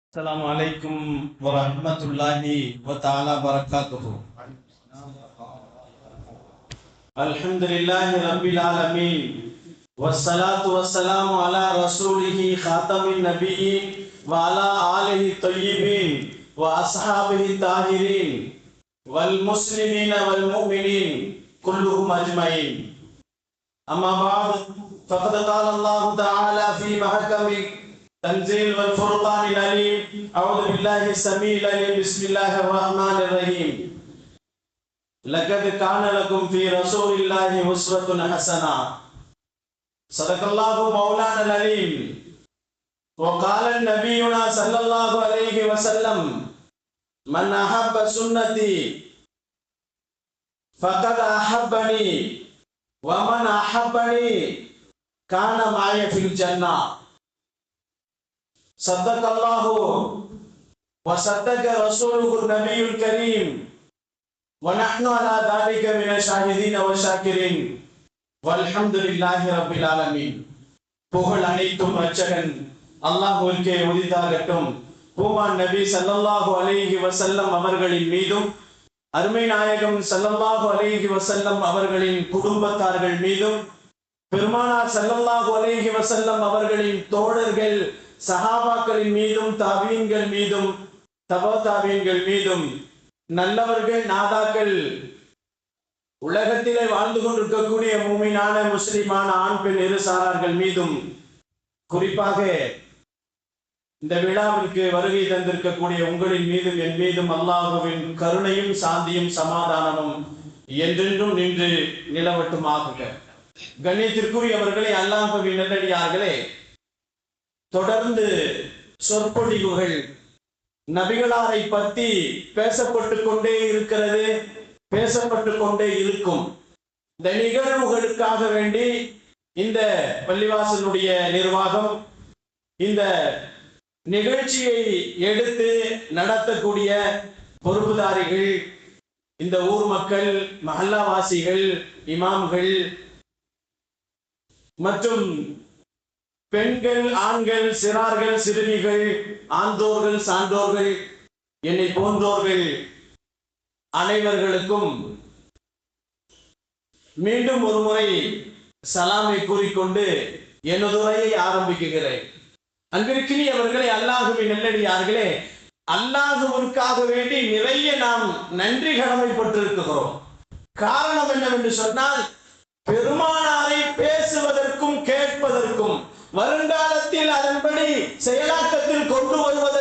السلام عليكم ورحمة الله وتعالى وبركاته. الحمد لله رب العالمين والصلاة والسلام على رسوله خاتم النبيين وعلى آله الطيبين وأصحابه الطاهرين والمسلمين والمؤمنين كلهم أجمعين. أما بعد فقد قال الله تعالى في محكم تنزيل والفرقان العليم. أعوذ بالله السميع العليم. بسم الله الرحمن الرحيم. لقد كان لكم في رسول الله أسوة حسنة. صدق الله مولانا العليم. وقال النبينا صلى الله عليه وسلم: من أحب سنتي فقد أحبني ومن أحبني كان معي في الجنة. صدق الله وصدق رسوله النبي الكريم ونحن على ذلك من الشاهدين والشاكرين والحمد لله رب العالمين. புகழ் அனைத்தும் ரட்சகன் அல்லாஹ்வுக்கே உரித்தாகட்டும். பூமான் நபி ஸல்லல்லாஹு அலைஹி வஸல்லம் அவர்களின் மீதும் அருமை நாயகம் ஸல்லல்லாஹு அலைஹி வஸல்லம் அவர்களின் குடும்பத்தார்கள் மீதும் பெருமானார் ஸல்லல்லாஹு அலைஹி வஸல்லம் அவர்களின் தோழர்கள் சஹாபாக்களின் மீதும் தாபீன்கள் மீதும் தபா தாபீன்கள் மீதும் நல்லவர்கள் நாதாக்கள் உலகத்திலே வாழ்ந்து கொண்டிருக்கக்கூடிய மூமினான முஸ்லிமான ஆண் பெண் இரு சாரார்கள் மீதும் குறிப்பாக இந்த விழாவிற்கு வருகை தந்திருக்கக்கூடிய உங்களின் மீதும் என் மீதும் அல்லாஹ்வின் கருணையும் சாந்தியும் சமாதானமும் என்றென்றும் நின்று நிலவட்டுமாக. கண்ணியத்திற்குரியவர்களே, அல்லாஹ்வின் நல்லடியார்களே, தொடர்ந்து சொற்பொழிவுகள் நபிகளாரை பற்றி பேசப்பட்டு கொண்டே இருக்கிறது, பேசப்பட்டு கொண்டே இருக்கும். இந்த நிகழ்வுகளுக்காக வேண்டி இந்த பள்ளிவாசலுடைய நிர்வாகம் இந்த நிகழ்ச்சியை எடுத்து நடத்தக்கூடிய பொறுப்புதாரிகள், இந்த ஊர் மக்கள், மஹல்லாவாசிகள், இமாம்கள் மற்றும் பெண்கள், ஆண்கள், சிறார்கள், சிறுமிகள், ஆந்தோர்கள், சான்றோர்கள், என்னை போன்றோர்கள் அனைவர்களுக்கும் மீண்டும் ஒரு முறை சலாமை கூறிக்கொண்டு எனது உரையை ஆரம்பிக்கிறேன். அன்பிற்கினியவர்களே, அல்லாஹ்வின் நல்லடியார்களே, அல்லாஹ்விற்காக வேண்டி நிறைய நாம் நன்றி கடமைப்பட்டிருக்கிறோம். காரணம் என்னவென்று சொன்னால், பெருமானாரை பேசுவதற்கும் கேட்பதற்கும் வருங்காலத்தில் அதன்படி செயலாக்கத்தில் கொண்டு வருவதற்கு